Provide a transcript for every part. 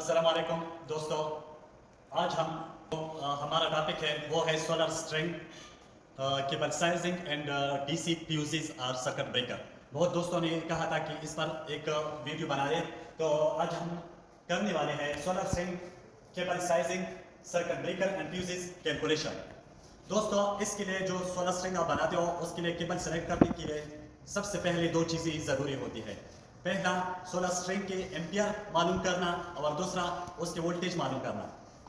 अस्सलाम वालेकुम दोस्तों। आज हम हमारा टॉपिक है वो है solar string cable sizing and DC fuses और सर्किट ब्रेकर। बहुत दोस्तों ने कहा था कि इस पर एक वीडियो बनाए, तो आज हम करने वाले हैं solar string cable sizing circuit breaker and fuses calculation. दोस्तों, इसके लिए जो सोलर स्ट्रिंग आप बनाते हो उसके लिए केबल सेलेक्ट करने के लिए सबसे पहले दो चीज़ें ज़रूरी होती है। पहला, सोलर स्ट्रिंग के एम्पियर मालूम करना और दूसरा उसके वोल्टेज मालूम करना।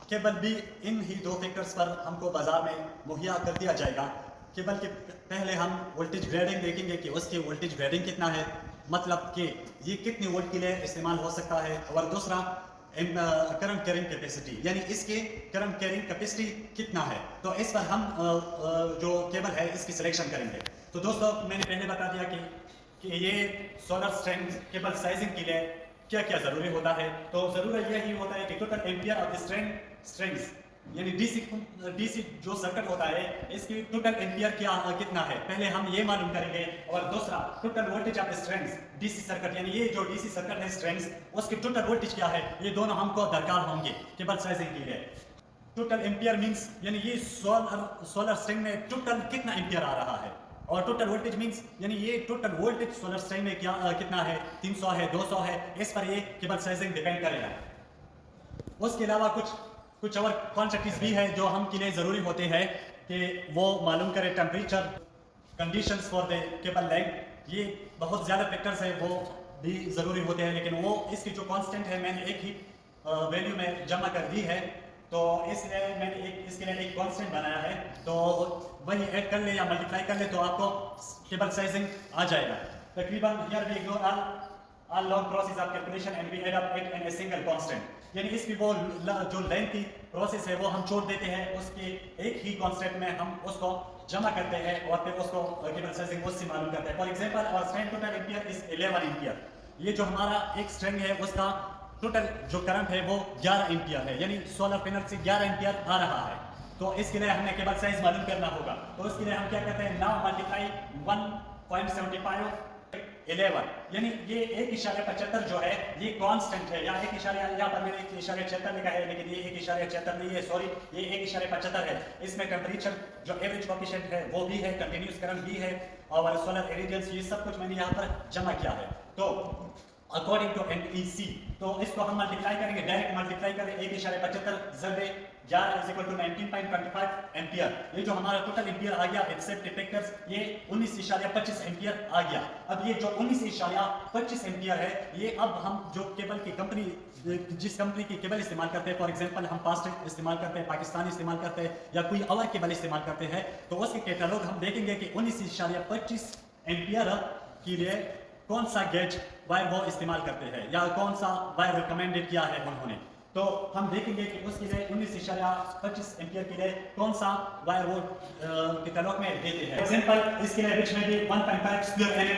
केबल भी इन ही दो फैक्टर्स पर हमको बाजार में मुहैया कर दिया जाएगा। केबल के पहले हम वोल्टेज ग्रेडिंग देखेंगे कि उसके वोल्टेज ग्रेडिंग कितना है, मतलब कि ये कितने वोल्ट के लिए इस्तेमाल हो सकता है, और दूसरा करंट कैरिंग कैपेसिटी, यानी इसके करंट कैरिंग कैपेसिटी कितना है। तो इस पर हम जो केबल है इसकी सिलेक्शन करेंगे। तो दोस्तों, मैंने पहले बता दिया कि ये सोलर स्ट्रिंग केबल साइजिंग के लिए क्या क्या जरूरी होता है। तो जरूरत यही होता है कि total ampere of the strings, यानी डीसी जो सर्किट होता है इसकी टोटल एम्पियर कितना है, पहले हम ये मालूम करेंगे। और दूसरा, total voltage of the strings DC circuit, यानी ये जो डीसी सर्किट है स्ट्रिंग्स उसकी टोटल वोल्टेज क्या है, ये दोनों हमको दरकार होंगे केबल साइजिंग के लिए। टोटल एम्पियर मींस यानी ये सोलर स्ट्रिंग में टोटल कितना एम्पियर आ रहा है, और टोटल वोल्टेज मींस यानी ये टोटल वोल्टेज सोलर स्ट्रिंग में कितना है, 300 है, 200 है, इस पर ये केबल साइजिंग डिपेंड करेगा। उसके अलावा कुछ और क्वांटिटीज भी है जो हम के लिए जरूरी होते हैं कि वो मालूम करें। Temperature, conditions for the cable length, ये बहुत ज़्यादा फैक्टर्स है वो भी ज़रूरी होते हैं, लेकिन वो इसकी जो कांस्टेंट है मैंने एक ही वैल्यू में जमा कर दी है, तो इसलिए मैंने इसके लिए एक कांस्टेंट बनाया है, तो वही ऐड कर ले या मल्टीप्लाई कर ले तो आपको केबल साइजिंग आ जाएगा। तकरीबन here we ignore all long process of calculation and we add up it in a single constant, यानी इसकी वो जो लेंथी प्रोसेस है वो हम छोड़ देते हैं, उसके एक ही कांस्टेंट में हम उसको जमा करते हैं और फिर उसको केबल साइजिंग उससे मालूम करते हैं। For example, our string total ampere is 11 ampere. ये जो हमारा एक स्ट्रिंग है उसका टोटल जो करंट है वो 11 एम्पियर है, यानी सोलर पैनल से 11 एम्पियर आ रहा है। तो इसके लिए हमें केबल साइज मालूम करना होगा। तो उसके लिए हम क्या करते हैं, नाउ मल्टीप्लाई 1.75 11, यानी ये 1.75 जो है ये कांस्टेंट है, या 1 यहाँ पर मैंने 1.76 लिखा है, लेकिन ये 1.76 नहीं है, सॉरी, ये 1.75 है। इसमें टेम्परेचर जो एवरेज कोएफिशिएंट है वो भी है, कंटिन्यूस करंट भी है, और सोलर इरेडियंस, ये सब कुछ मैंने यहाँ पर जमा किया है। तो अकॉर्डिंग टू NEC, तो इसको हम मल्टीप्लाई करेंगे, डायरेक्ट मल्टीप्लाई करें 1.75 ज़रबे 11 इज इक्वल टू 19.25 एम्पियर। ये जो हमारा टोटल एम्पियर आ गया एक्सेप्ट इफेक्टर्स, ये 19.25 एम्पियर आ गया। अब ये जो 19.25 एम्पियर है, ये अब हम जो केबल की कंपनी, जिस कंपनी की केबल इस्तेमाल करते हैं, फॉर एग्जांपल हम फास्ट इस्तेमाल करते हैं, पाकिस्तानी इस्तेमाल करते हैं, या कोई और केबल इस्तेमाल करते हैं, तो उसके कैटलॉग हम देखेंगे कि 19.25 एम्पियर के लिए कौन सा गेज वायर वो इस्तेमाल करते हैं, या कौन सा वायर रिकमेंडेड किया है उन्होंने। तो हम देखेंगे कि उसके लिए 19.25 एम्पियर के लिए कौन सा वायर वो कैटलॉग में देते हैं। एग्जांपल, इसके लिए विच में भी 1.5 स्क्वायर mm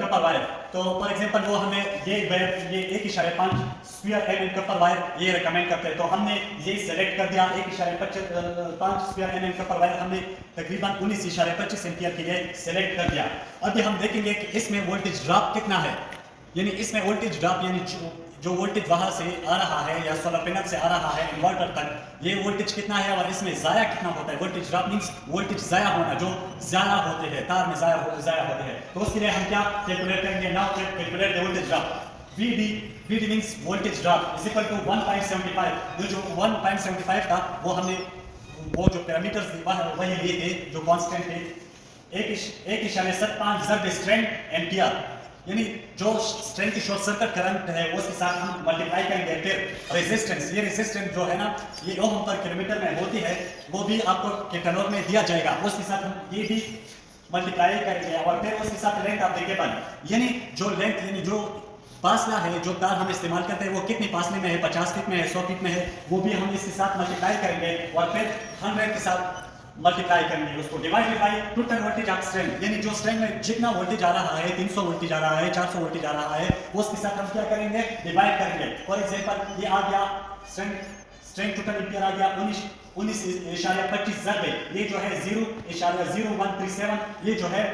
कपल वायर, तो फॉर एग्जांपल वो हमें ये 1.5 स्क्वायर mm कपल वायर ये रिकमेंड करते हैं, तो हमने ये सेलेक्ट कर दिया। 1.5 स्क्वायर mm कपल वायर हमने तकरीबन 19.25 एम्पियर के लिए सेलेक्ट कर दिया। अभी हम देखेंगे कि इसमें वोल्टेज ड्रॉप कितना है, यानी इसमें वोल्टेज ड्रॉप यानी जो वोल्टेज वहां से आ रहा है या सोलर पैनल से आ रहा है इन्वर्टर तक, ये वोल्टेज कितना है और इसमें जाया कितना होता है। वोल्टेज ड्रॉप मींस वोल्टेज जाया होना, जो ज्यादा होते हैं तार में जाया होते हैं। तो उसके लिए हम क्या कैलकुलेट करेंगे, now calculate the voltage drop. VD means voltage drop is equal to 1.75। जो 1.75 था वो हमने वो जो पैरामीटर्स वही लिए थे जो कांस्टेंट थे, 1.75 ज़रबे स्ट्रिंग एम्पियर, यानी जो स्ट्रिंग की शॉर्ट सर्किट करंट है उसके साथ हम मल्टीप्लाई करेंगे। फिर रेजिस्टेंस, ये रेजिस्टेंस जो है ना, ये ओम पर किलोमीटर में होती है, वो भी आपको कैटलॉग में दिया जाएगा, उसके साथ हम ये भी मल्टीप्लाई करेंगे। और फिर उसके साथ लेंथ ऑफ द केबल, यानी जो लेंथ यानी जो फासला है, जो तार हम इस्तेमाल करते हैं वो कितने फासले में है, 50 फीट में है, 100 फीट में है, वो भी हम इसके साथ मल्टीप्लाई करेंगे। और फिर 100 के साथ मल्टीप्लाई करेंगे, उसको divide by total voltage of string, यानी जो स्ट्रिंग में जितना वोल्टेज आ रहा है, 300 वोल्टेज आ रहा है, 400 वोल्टेज आ रहा है, उसके साथ हम क्या करेंगे, डिवाइड करेंगे। फॉर एग्जांपल, ये आ गया स्ट्रिंग टोटल एम्पियर आ गया 19.25 ज़रबे, ये जो है 0.0137, ये जो है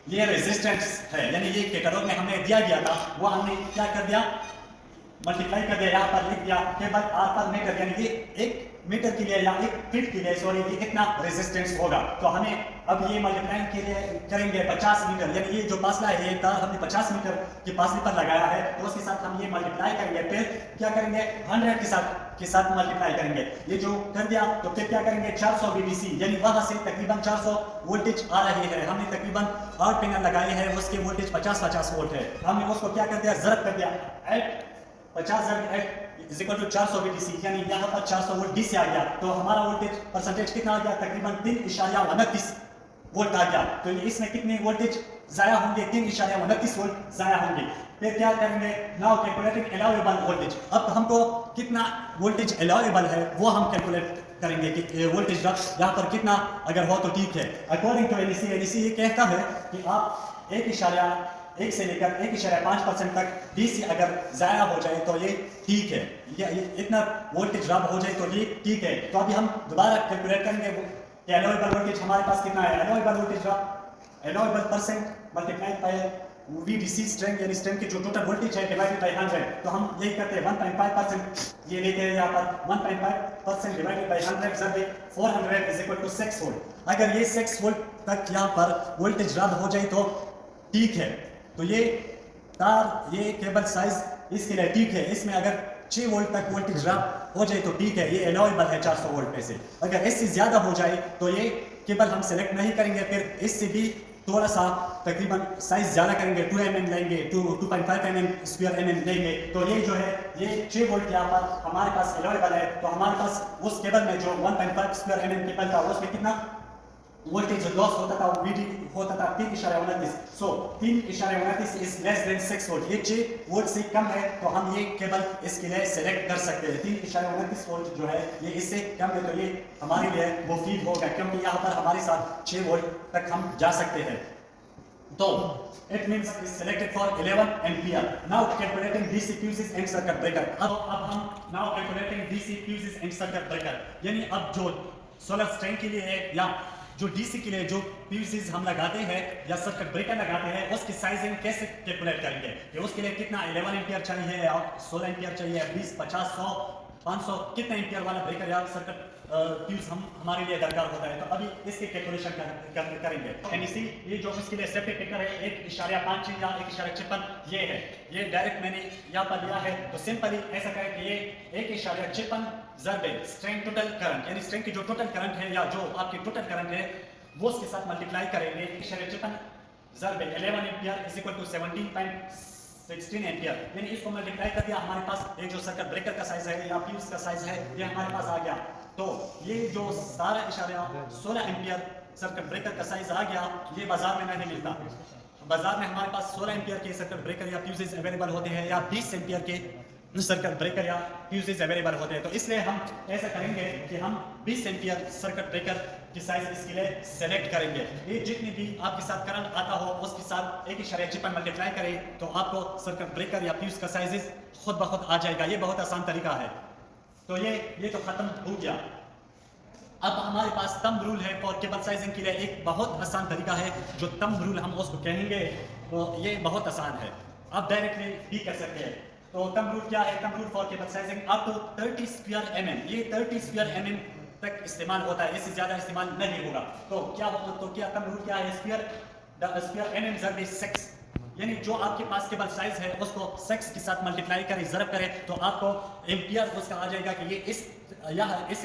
ये रेजिस्टेंस है, यानी ये कैटलॉग में हमने दिया गया था, वो हमने क्या कर दिया, मल्टीप्लाई कर दिया, यहाँ पर लिख दिया केबल आर पर मीटर, यानी ये 1 मीटर के लिए या 1 फीट के लिए सॉरी ये कितना रेजिस्टेंस होगा। तो हमें अब ये मल्टीप्लाई के लिए करेंगे 50 मीटर, यानी ये जो फासला है ये तार हमने 50 मीटर के फासले पर लगाया है, तो उसके साथ हम ये मल्टीप्लाई करेंगे। फिर क्या करेंगे 100 के साथ मल्टीप्लाई करेंगे। ये जो कर दिया तो फिर क्या करेंगे 400 VDC, यानी वहां से तकरीबन 400 वोल्टेज आ रही है। हमने तकरीबन 8 पैनल लगाए हैं, उसके वोल्टेज 50 वोल्ट है। हमने उसको क्या कर दिया ज़रब कर दिया, 50 ज़रब 8 इज इक्वल टू 400 VDC, यानी यहाँ पर 400 वोल्ट DC आ गया। तो हमारा वोल्टेज परसेंटेज कितना आ गया, तकरीबन 3.29 वोल्ट आ गया। तो इसमें कितने वोल्टेज जाया होंगे, 3.29 वोल्ट जाया होंगे। फिर क्या करेंगे, नाउ कैलकुलेटिंग अलाउएबल वोल्टेज। अब हमको कितना वोल्टेज अलाउएबल है वो हम कैलकुलेट करेंगे कि वोल्टेज ड्रॉप यहाँ पर कितना अगर हो तो ठीक है। अकॉर्डिंग टू NEC ये कहता है कि आप 1 से लेकर 1.5% तक DC अगर ज़ाया हो जाए तो ये ठीक है, ये इतना वोल्टेज ड्रॉप हो जाए तो ये ठीक है। तो अभी हम दोबारा कैलकुलेट करेंगे कि अलाउएबल वोल्टेज हमारे पास कितना है। Allowable voltage drop allowable percent multiplied by VDC strength, यानी स्ट्रेंथ की जो टोटल वोल्टेज है डिवाइडेड बाय 100। तो हम यही करते हैं 1.5%, ये लेते हैं यहाँ पर 1.5% डिवाइडेड बाय 100 जब 400 इज इक्वल टू 6 वोल्ट। अगर ये 6 वोल्ट तक यहाँ पर वोल्टेज ड्रॉप हो जाए तो ठीक है। तो ये तार ये केबल साइज इसके लिए ठीक है। इसमें अगर 6 वोल्ट तक वोल्टेज ड्रॉप हो जाए तो ठीक है, ये अलाउएबल है 400 वोल्ट में से। अगर इससे ज़्यादा हो जाए तो ये केबल हम सेलेक्ट नहीं करेंगे, फिर इससे भी थोड़ा सा तकरीबन साइज ज़्यादा करेंगे, 2 mm लेंगे, 2.5 mm स्क्वायर mm लेंगे। तो ये जो है ये 6 वोल्ट यहाँ पर हमारे पास अलाउएबल है। तो हमारे पास उस केबल में जो 1.5 स्क्वायर mm केबल था उसमें कितना वोल्टेज लॉस होता था, VD होता था 3.29। सो 3.29 इज लेस देन 6 वोल्ट, ये 6 वोल्ट से कम है तो हम ये केबल इसके लिए सेलेक्ट कर सकते हैं। 3.29 वोल्ट जो है ये इससे कम है तो ये हमारे लिए मुफीद होगा, क्योंकि यहाँ पर हमारे साथ 6 वोल्ट तक हम जा सकते हैं। तो it means is selected for 11 ampere. Now calculating DC fuses and circuit breaker. अब हम now calculating DC fuses and circuit breaker, यानी अब जो सोलर स्ट्रेंथ के लिए है या जो DC के लिए जो फ्यूजेस हम लगाते हैं या सर्किट ब्रेकर लगाते हैं उसकी साइजिंग कैसे कैलकुलेट करेंगे कि उसके लिए कितना 11 एम्पियर चाहिए या 16 एम्पियर चाहिए, 20, 50, 100, 500 कितना एम्पियर वाला ब्रेकर या सर्किट फ्यूज हमारे लिए दरकार होता है। तो अभी इसके कैलकुलेशन करेंगे। NEC ये जो इसके लिए सेफ्टी पिकर है 1.56 या 1.56 ये है, ये डायरेक्ट मैंने यहाँ पर लिया है। तो सिंपली ऐसा करें कि ये 1.56 ज़रब स्ट्रेंथ टोटल करंट, यानी स्ट्रेंथ की जो टोटल करंट है या जो आपकी टोटल करंट है वो उसके साथ मल्टीप्लाई करेंगे। 1.56 ज़रब 11 ampere is equal to 17.16 ampere, यानी इसको मल्टीप्लाई कर दिया। हमारे पास एक जो सर्किट ब्रेकर का साइज है या फ्यूज का साइज है ये हमारे पास आ गया। तो ये जो 16 एम्पियर सर्किट ब्रेकर का साइज आ गया, ये बाजार में नहीं मिलता। बाजार में हमारे पास 16 एम्पियर के सर्किट ब्रेकर या फ्यूजेस अवेलेबल होते हैं या 20 एम्पियर के सर्किट ब्रेकर या फ्यूजेस अवेलेबल होते हैं। तो इसलिए हम ऐसा करेंगे कि हम 20 एम्पियर सर्किट ब्रेकर की साइज इसके लिए सेलेक्ट करेंगे। ये जितनी भी आपके साथ करंट आता हो उसके साथ 1.56 मल्टीप्लाई करें तो आपको सर्किट ब्रेकर या फ्यूज का साइज खुद ब खुद आ जाएगा। ये बहुत आसान तरीका है। तो ये तो खत्म हो गया। अब हमारे पास थंब रूल है फॉर केबल साइजिंग के लिए। एक बहुत आसान तरीका है जो थंब रूल हम उसको कहेंगे, तो ये बहुत आसान है, आप डायरेक्टली भी कर सकते हैं। तो थंब रूल क्या है? Thumb rule for cable sizing up to 30 square mm, ये 30 स्क्वायर mm तक इस्तेमाल होता है, इससे ज्यादा इस्तेमाल नहीं होगा। तो क्या होगा, तो क्या थंब रूल क्या है? स्क्वायर mm ज़रब 6, यानी जो आपके पास केबल साइज है उसको 6 के साथ मल्टीप्लाई करें, ज़रब करें तो आपको एम्पियर उसका आ जाएगा कि ये इस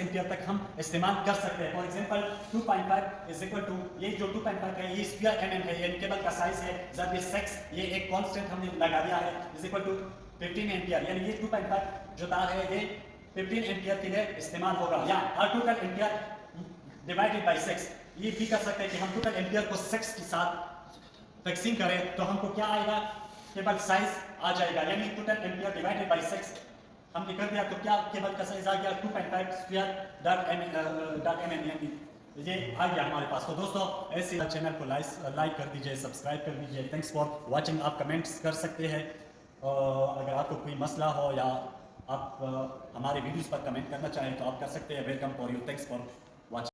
एम्पियर तक हम इस्तेमाल कर सकते हैं। For example 2.5 is equal to, ये जो 2.5 है ये स्क्वायर mm है, यानी केबल का साइज है ज़रब 6, ये एक कांस्टेंट हमने लगा दिया है, इज इक्वल टू 15 एम्पियर, यानी ये 2.5 जो तार है ये 15 एम्पियर के लिए इस्तेमाल होगा। या टोटल एम्पियर डिवाइडेड बाय 6, ये भी कर सकते हैं कि हम टोटल एम्पियर को 6 के साथ तकसीम करें तो हमको क्या आएगा? केबल साइज आ जाएगा, यानी टोटल एम्पियर डिवाइडेड बाय 6 हमने कर दिया तो क्या केबल का साइज आ गया 2.5 स्क्वायर डॉट mm, यानी ये आ गया हमारे पास। तो दोस्तों ऐसे चैनल को लाइक कर दीजिए, सब्सक्राइब कर दीजिए। Thanks for watching. आप कमेंट्स कर सकते हैं अगर आपको कोई मसला हो या आप हमारे वीडियोस पर कमेंट करना चाहें तो आप कर सकते हैं। Welcome for you, thanks for